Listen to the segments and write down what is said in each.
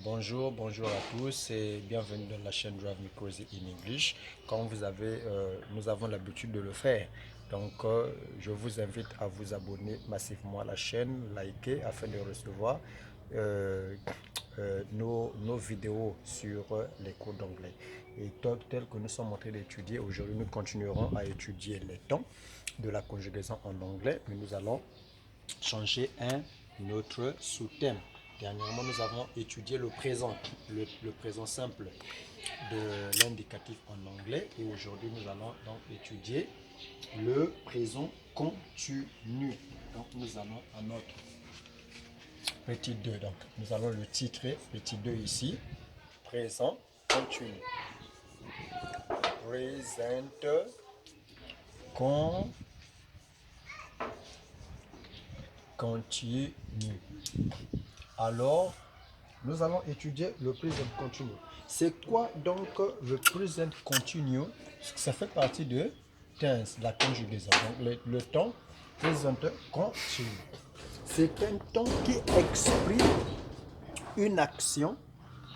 Bonjour à tous et bienvenue dans la chaîne Drive Me Crazy in English. Comme nous avons l'habitude de le faire. Je vous invite à vous abonner massivement à la chaîne, liker afin de recevoir euh, nos vidéos sur les cours d'anglais. Et tel que nous sommes en train d'étudier, aujourd'hui nous continuerons à étudier les temps de la conjugaison en anglais, mais nous allons changer un autre sous-thème. Dernièrement, nous avons étudié le présent simple de l'indicatif en anglais. Et aujourd'hui, nous allons donc étudier le présent continu. Donc, nous allons à notre petit 2. Donc, nous allons le titrer, petit 2 ici, présent continu. Present continu. Alors, nous allons étudier le present continu. C'est quoi donc le present continu? Ça fait partie de tense, la conjugaison. Donc, le temps present continu. C'est un temps qui exprime une action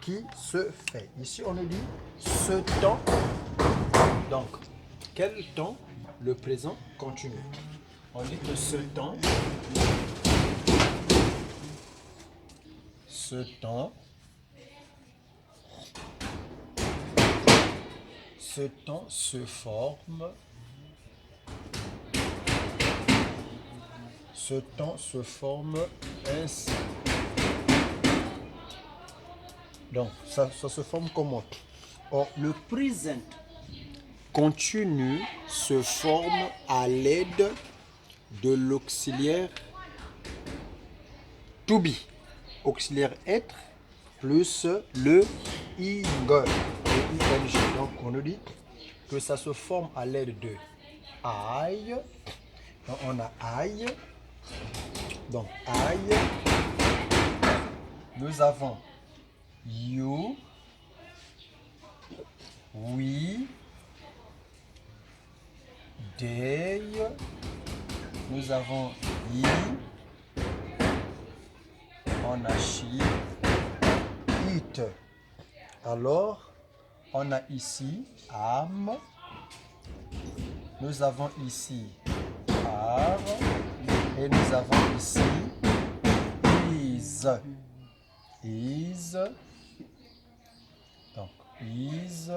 qui se fait. Ici, on nous dit ce temps. Donc, quel temps? Le présent continu. On dit que ce temps se forme. Ce temps se forme ainsi. Donc, ça se forme comment? Or, le present continu se forme à l'aide de l'auxiliaire to be. Auxiliaire être plus le ing. Donc, on nous dit que ça se forme à l'aide de I. Donc, on a I. Donc, I. Nous avons you, we, they. Nous avons he. On a she, it. Alors, on a ici am. Nous avons ici are. Et nous avons ici is. Is. Donc, is.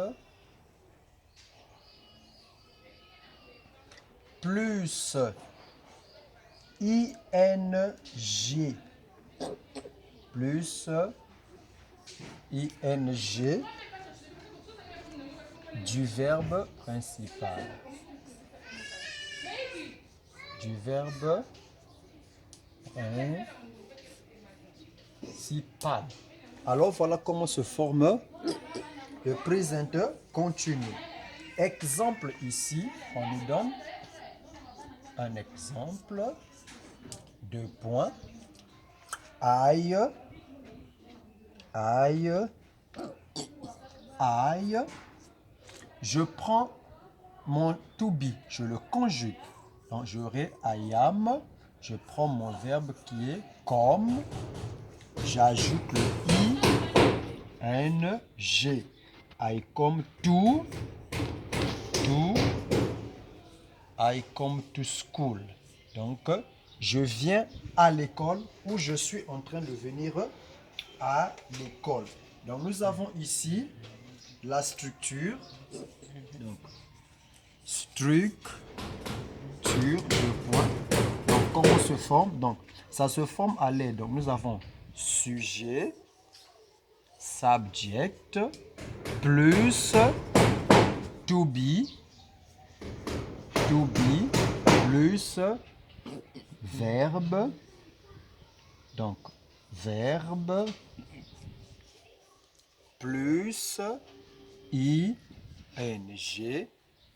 Plus ing. Plus ing du verbe principal. Du verbe principal. Alors voilà comment se forme le présent continu. Exemple ici, on nous donne un exemple. 2 points. I. Je prends mon to be, je le conjugue. Donc j'aurai I am, je prends mon verbe qui est comme, j'ajoute le ing. I come to, I come to school. Donc je viens à l'école ou je suis en train de venir à l'école. Donc nous avons ici la structure. Donc, structure de point. Donc comment se forme? Donc ça se forme à l'aide. Donc nous avons sujet, subject, plus to be, plus verbe. Donc verbe plus ing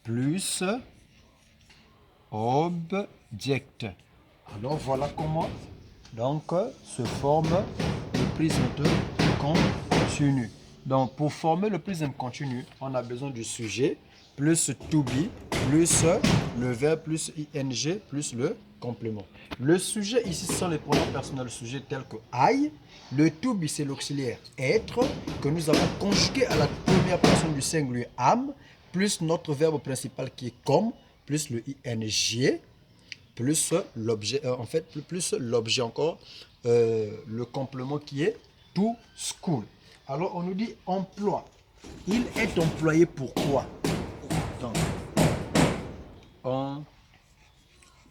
plus object. Alors voilà comment donc se forme le présent continu. Donc pour former le présent continu, on a besoin du sujet plus to be plus le verbe plus ing plus le complément. Le sujet ici, ce sont les pronoms personnels sujet tels que I. Le to be, c'est l'auxiliaire être que nous avons conjugué à la première personne du singulier am, plus notre verbe principal qui est comme, plus le ing, plus l'objet, plus l'objet encore, le complément qui est to school. Alors on nous dit emploi. Il est employé pour quoi? Donc,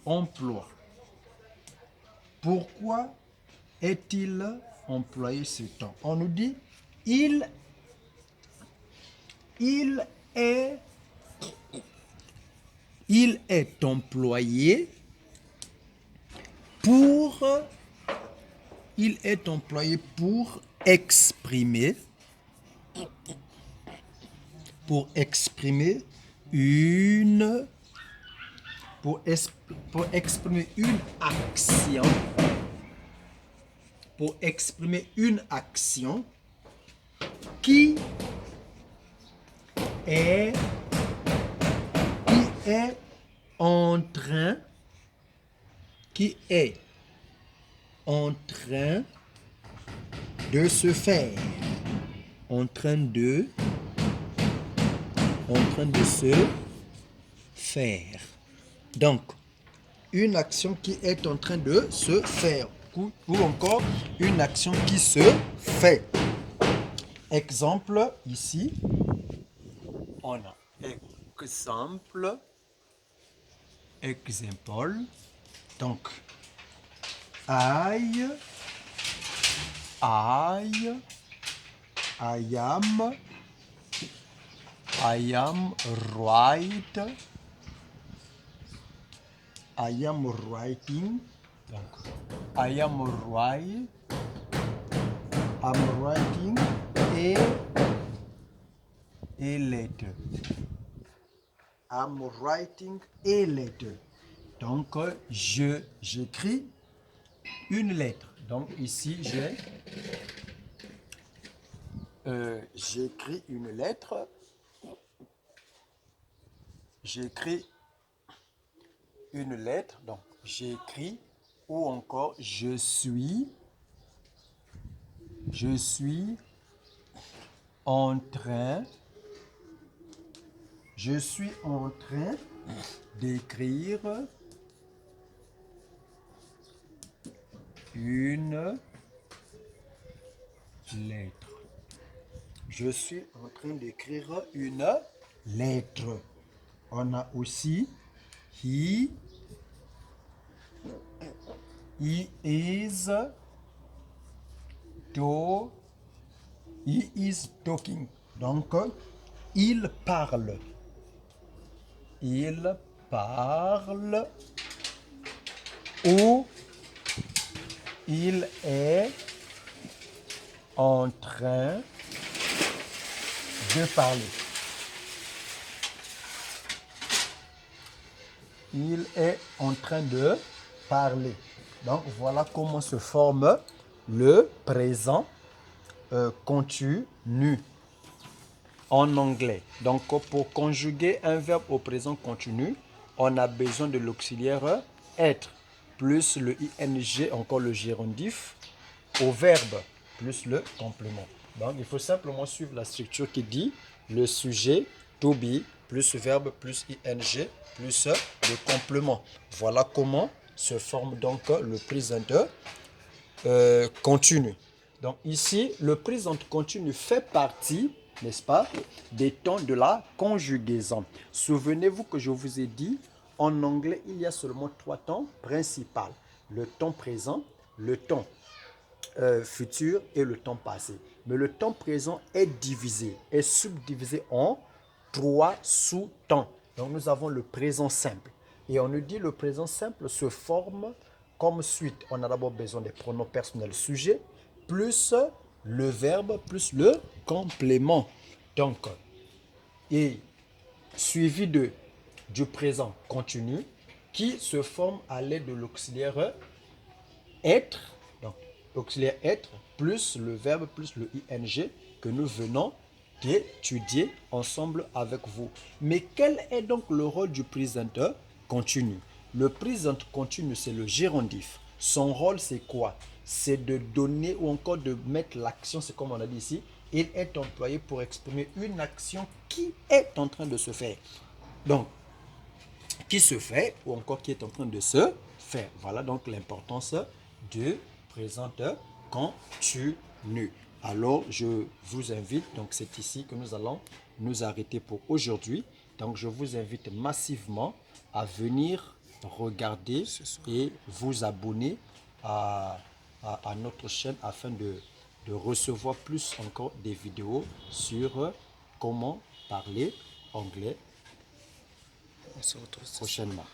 emploi. Pourquoi est-il employé ce temps? On nous dit il est employé pour exprimer une action qui est en train de se faire, en train de se faire. Donc, une action qui est en train de se faire ou encore une action qui se fait. Exemple, ici, on a exemple. Donc, I am writing. Donc, I'm writing a letter. I'm writing a letter. Donc, j'écris une lettre. Donc, ici, j'écris une lettre. J'écris une lettre. Donc, j'écris ou encore je suis en train d'écrire une lettre. Je suis en train d'écrire une lettre. On a aussi he is talking. Donc, il parle. Il parle ou il est en train de parler. Il est en train de parler. Donc, voilà comment se forme le présent continu en anglais. Donc, pour conjuguer un verbe au présent continu, on a besoin de l'auxiliaire être, plus le ing, encore le gérondif, au verbe, plus le complément. Donc, il faut simplement suivre la structure qui dit le sujet, to be, plus le verbe, plus ing, plus le complément. Voilà comment se forme donc le présent continu. Donc ici, le présent continu fait partie, n'est-ce pas, des temps de la conjugaison. Souvenez-vous que je vous ai dit, en anglais, il y a seulement 3 temps principaux. Le temps présent, le temps futur et le temps passé. Mais le temps présent est subdivisé en 3 sous-temps. Donc nous avons le présent simple. Et on nous dit le présent simple se forme comme suite. On a d'abord besoin des pronoms personnels sujets, plus le verbe, plus le complément. Donc, et suivi du présent continu qui se forme à l'aide de l'auxiliaire être. Donc, l'auxiliaire être plus le verbe plus le ing que nous venons d'étudier ensemble avec vous. Mais quel est donc le rôle du présent continu? Le présent continu, c'est le gérondif. Son rôle, c'est quoi? C'est de donner ou encore de mettre l'action, c'est comme on a dit ici. Il est employé pour exprimer une action qui est en train de se faire. Donc, qui se fait ou encore qui est en train de se faire. Voilà donc l'importance du présent continu. Alors, je vous invite, donc c'est ici que nous allons nous arrêter pour aujourd'hui. Donc, je vous invite massivement à venir regarder et vous abonner à notre chaîne afin de recevoir plus encore des vidéos sur comment parler anglais On se retrouve prochainement.